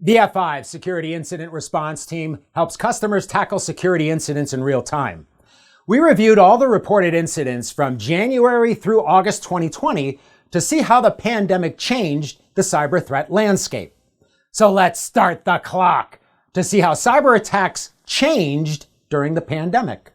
The F5 Security Incident Response Team helps customers tackle security incidents in real time. We reviewed all the reported incidents from January through August 2020 to see how the pandemic changed the cyber threat landscape. So let's start the clock to see how cyber attacks changed during the pandemic.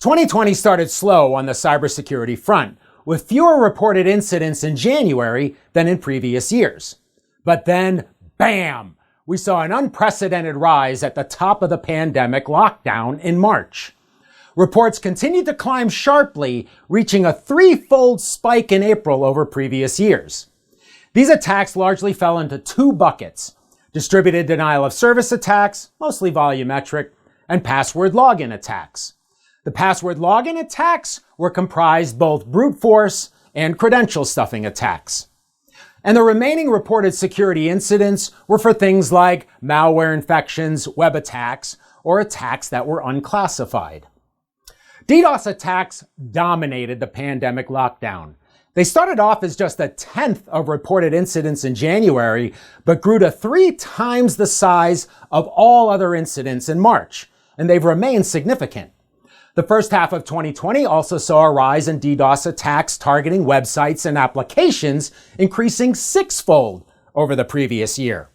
2020 started slow on the cybersecurity front, with fewer reported incidents in January than in previous years. But then, bam! We saw an unprecedented rise at the top of the pandemic lockdown in March. Reports continued to climb sharply, reaching a threefold spike in April over previous years. These attacks largely fell into two buckets: distributed denial of service attacks, mostly volumetric, and password login attacks. The password login attacks were comprised both brute force and credential stuffing attacks. And the remaining reported security incidents were for things like malware infections, web attacks, or attacks that were unclassified. DDoS attacks dominated the pandemic lockdown. They started off as just a tenth of reported incidents in January, but grew to 3 times the size of all other incidents in March, and they've remained significant. The first half of 2020 also saw a rise in DDoS attacks targeting websites and applications, increasing 6-fold over the previous year.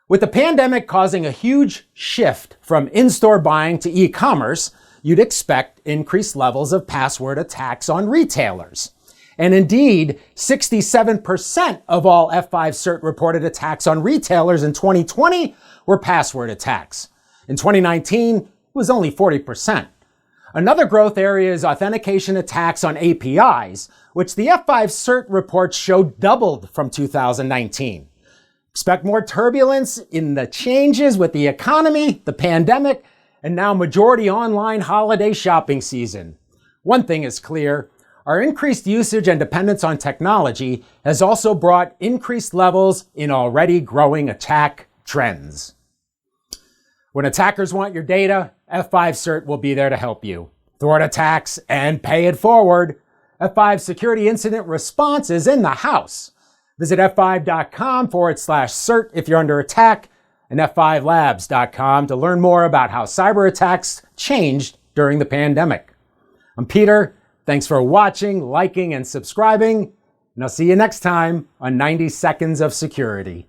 With the pandemic causing a huge shift from in-store buying to e-commerce, you'd expect increased levels of password attacks on retailers. And indeed, 67% of all F5 CERT reported attacks on retailers in 2020 were password attacks. In 2019, it was only 40%. Another growth area is authentication attacks on APIs, which the F5 CERT reports showed doubled from 2019. Expect more turbulence in the changes with the economy, the pandemic, and now majority online holiday shopping season. One thing is clear: our increased usage and dependence on technology has also brought increased levels in already growing attack trends. When attackers want your data, F5 CERT will be there to help you. Thwart attacks and pay it forward. F5 Security Incident Response is in the house. Visit f5.com/CERT if you're under attack, and f5labs.com to learn more about how cyber attacks changed during the pandemic. I'm Peter. Thanks for watching, liking, and subscribing, and I'll see you next time on 90 Seconds of Security.